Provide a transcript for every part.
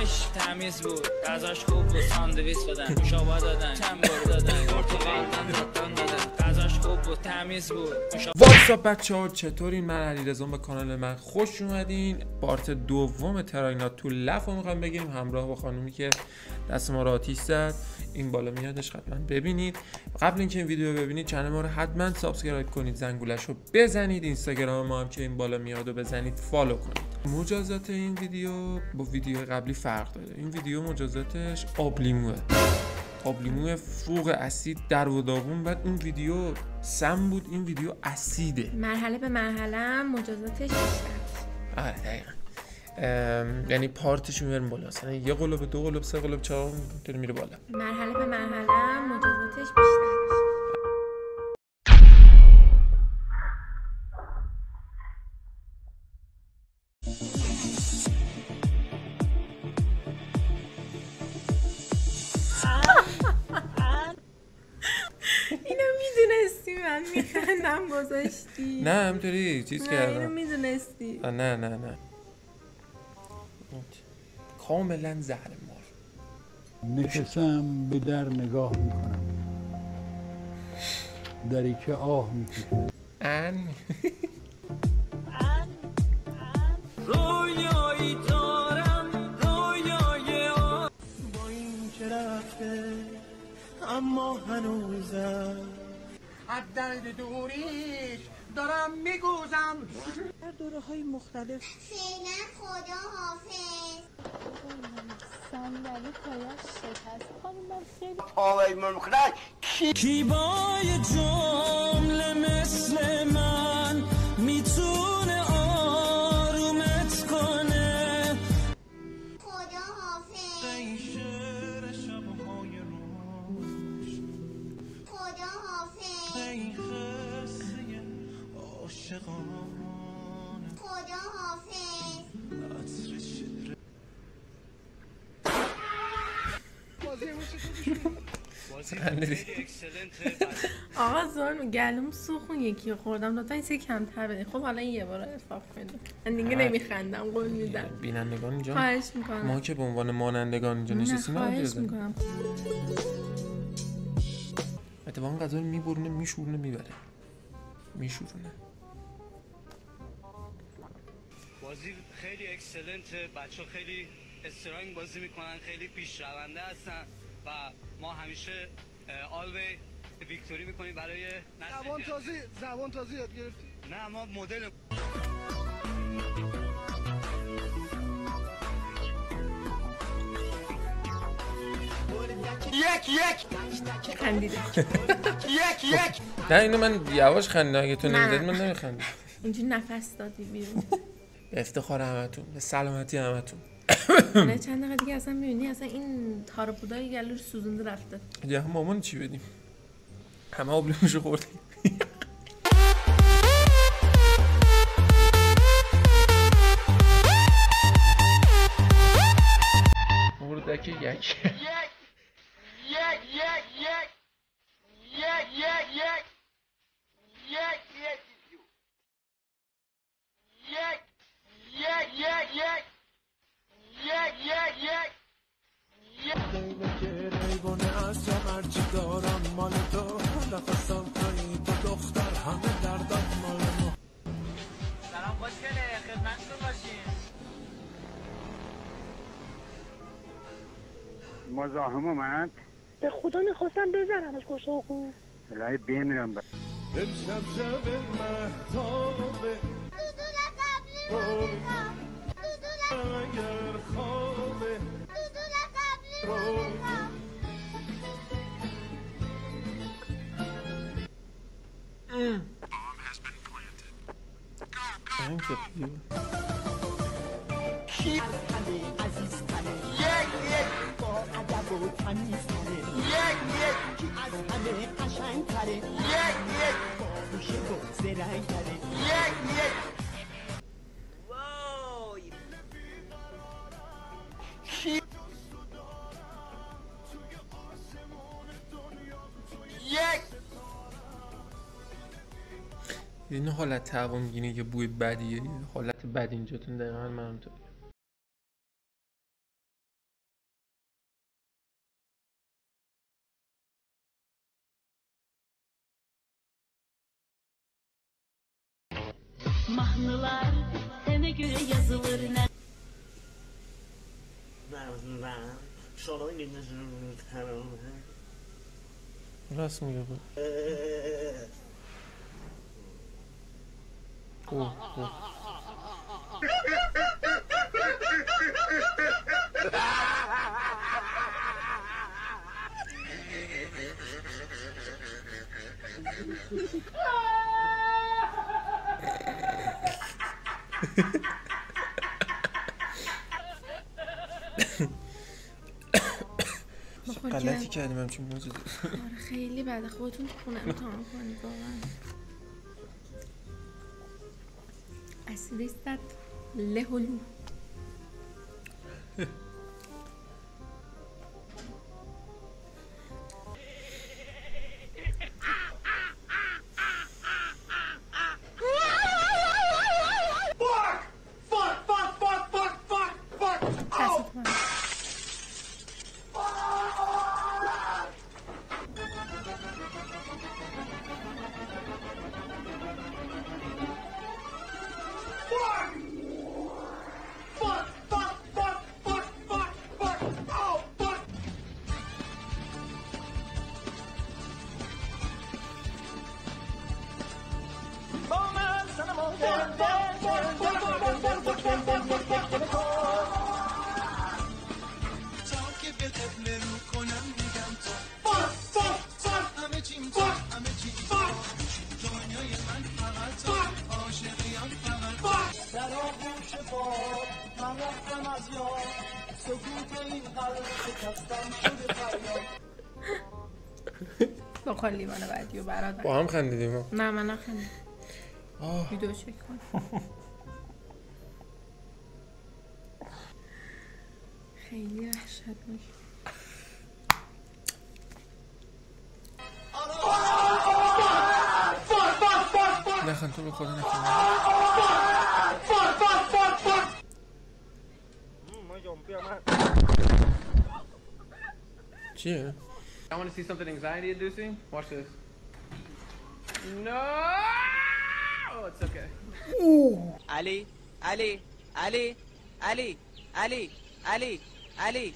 پیش تمیز بود، غذاش خوب بود، ساندویچ دادن، نوشابه دادن، چند بار دادن، پرتقال دادن، غذاش خوب بود، تمیز بود. واتساپ بچه‌ها چطورین؟ من علیرضا به کانال من خوش اومدین. پارت دوم تراینات تو لفو میخوایم بگیریم همراه با خانومی که دست ما رو آتیش زد. این بالا میادش، حتما ببینید. قبل اینکه این ویدیو ببینید چنل ما رو حتما سابسکرایب کنید، زنگولش رو بزنید، اینستاگرام ما هم که این بالا میاد و بزنید فالو کنید. مجازات این ویدیو با ویدیو قبلی فرق داره. این ویدیو مجازاتش آبلیموه، آبلیمو فوق اسید در و داغون. بعد اون ویدیو سم بود، این ویدیو اسیده. مرحله به مرحله مجازاتش بیشتر. آره دقیقا. یعنی پارتش میبریم بالا، مثلا یه قلوب، دو قلوب، سه قلوب، چهار قلوب میره بالا. مرحله به مرحله مجازاتش بیشتر. اینو میدونستی من میخندم گذاشتی؟ نه همینطوری چیز کردم. اینو میدونستی؟ نه کاملا زهر مار. نشستم به در نگاه میکنم، دری که آه میکشه. رویایی دارم، رویای آن با این که رفته اما هنوزم از درد دوریش دارم میگوزم. در دوره های مختلف فعلا خدا حافظ. صندلی پایش شکست خانم، من خیلی آقای ممخلک کیبای جمله مثل من میتونه آرومت کنه. خدا حافظ. این شعر شبهای روش، خدا حافظ. این خسته عاشقانه، خدا حافظ. عطر شعر آقا زارم گلوم سوخون یکی خوردم، لطفا این سه کمتر بدین. خب حالا این یه بار اتفاق کنید، من دیگه نمیخندم، قول میدم. بینندگان اینجا خواهش میکنم. ما که به عنوان مانندگان اینجا نشستیم خواهش میکنم. اتفاقا غذا رو میبرونه، میشورونه، میبره، میشورونه. بازی خیلی اکسلنته، بچه خیلی استرانگ بازی میکنن، خیلی پیش رونده هستن و ما همیشه آلوی ویکتوری میکنیم برای زبان تازی یاد گرفتی؟ نه ما مدل یک خندیده. یک نه اینو من یواش خندیدم، اگه تو نمیدادی من نمیخندم. اینجوری نفس دادی بیرون. به افتخار همتون، به سلامتی همتون. نه چند دقیقه دیگه اصلا میبینی اصلا این تار بودای گلو رو سوزونده رفته. دیگه هم مامان چی بدیم؟ همه آبلیموشو خوردیم. مردک یک ریبونه از تو هرچی دارم مال تو، نفسم توی تو دختر، همه دردم مال ما. سلام خوشگله، خدمتتون باشیم. مزاحم اومد؟ به خدا میخواستم بزنمش کشاقو. الهی بمیرم امشب شب مهتابه، دودول قبلی میخوام. دودول اگر خوابه، قبلی میخوام. این حالت تعاونگینه که بوی بدیه، حالت بد اینجاتون دقیقا من همونطوری. Mahnılar sene göre yazılır ne? راست میگه بود. غلطی کردیم همچین موضوع. آره خیلی بده، خودتون تو خونه امتحان کنید واقعا. اسیدستت لهولو. بخور لیوان بعدی و برادر با هم خندیدیم. نه من نخندیدم. ویدیو چک کن. خیلی وحشتناک. نخند تو به خدا نخند. چیه؟ I want to see something anxiety inducing. Watch this. No! Oh, it's okay. Ali, Ali, Ali, Ali, Ali, Ali, Ali.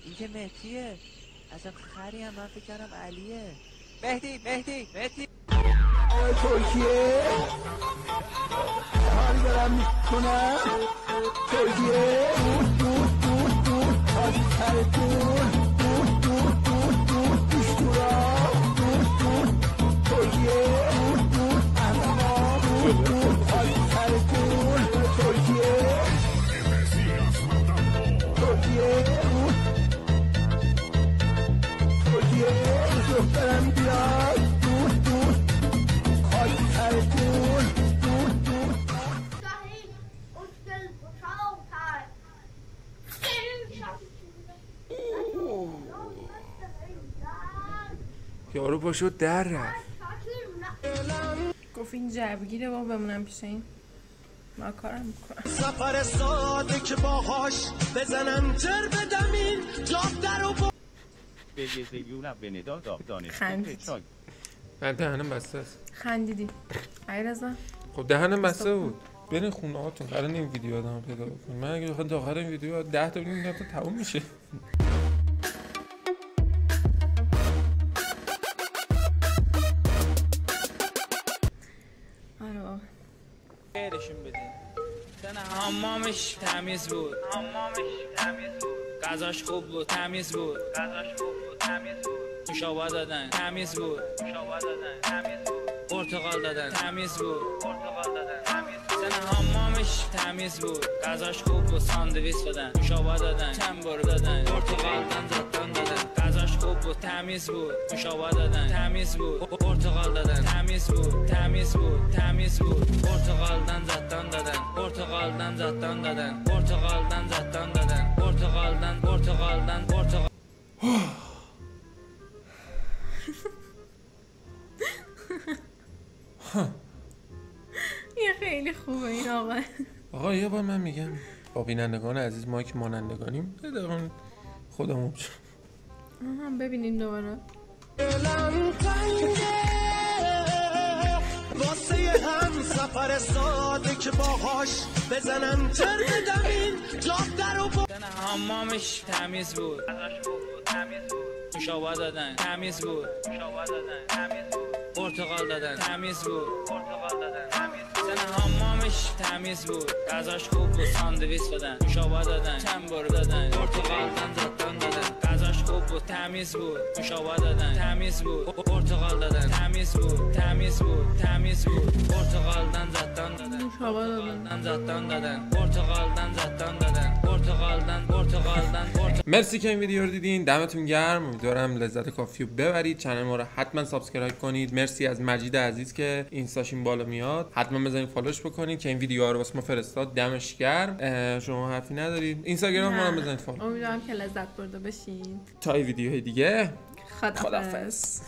این که مهدیه. اصلا خری هم من فکر کردم علیه. مهدی، مهدی، مهدی. آقای ترکیه کاری دارم میکنم. ترکیه دور دور دور دور آدی سرتون دور دور دور دور پیش دورا دور دور ترکیه دور دور اما دور دور آدی سرتون ترکیه ترکیه دور ترکیه دخترم بیاد دور دور آدی سرتون دور دور یارو پاشو در رفت. گفت این جبگیره با بمونم پیش این. ما کارم میکنم. سفر ساده که باهاش بزنم تر بدمین جاب در و خندید. من دهنم بسته است. خندیدی علیرضا؟ خب دهنم بسته بود. برین خونه هاتون قرار این ویدیو آدم پیدا بکنیم. من اگه بخوام تا آخر این ویدیو 10 تا ببینیم تا تموم میشه. آره خیرشون بدین. تنه حمامش تمیز بود. غذاش خوب بود، تمیز بود. نوشابه دادن، تمیز بود. پرتقال دادن، تمیز بود. تنه حمامش تمیز بود. غذاش خوب بود، ساندویچ دادن، نوشابه دادن، تنبور دادن، پرتقال دادن، غذاش خوب بود، تمیز بود. نوشابه دادن، تمیز بود. پرتقال دادن، تمیز بود، تمیز بود، تمیز بود. پرتقالدان زدن دادن، پرتقالدان زدن دادن، پرتقالدان زدن دادن، پرتقالدان پرتقال. یه خیلی خوبه این آقا. آقا یه بار من میگم با بینندگان عزیز ما که مانندگانیم دقیقا خودمون ببینیم دوباره. واسه هم سفر خبر ساده که باهاش بزنم تر بدمین جاده رو با حمامش تمیز بود نوشابه دادن تمیز بود پرتقال دادن تمیز بود زن حمامش تمیز بود غذاش خوب بود ساندویچ دادن نوشابه دادن تنبور دادن پرتقال دادن غذاش خوب بود تمیز بود نوشابه دادن تمیز بود پرتقال دادن تمیز بود پرتقال دادن نوشابه دادن پرتقال دادن مرسی که این ویدیو رو دیدین، دمتون گرم. امیدوارم لذت کافی رو ببرید. چنل ما رو حتما سابسکرایب کنید. مرسی از مجید عزیز که اینستاش این بالا میاد، حتما بزنید فالوش بکنید که این ویدیوها رو واسه ما فرستاد. دمش گرم. شما حرفی ندارید؟ اینستاگرام ما رو بزنید فالو. امیدوارم که لذت برده باشین. تا ویدیوهای دیگه خداحافظ.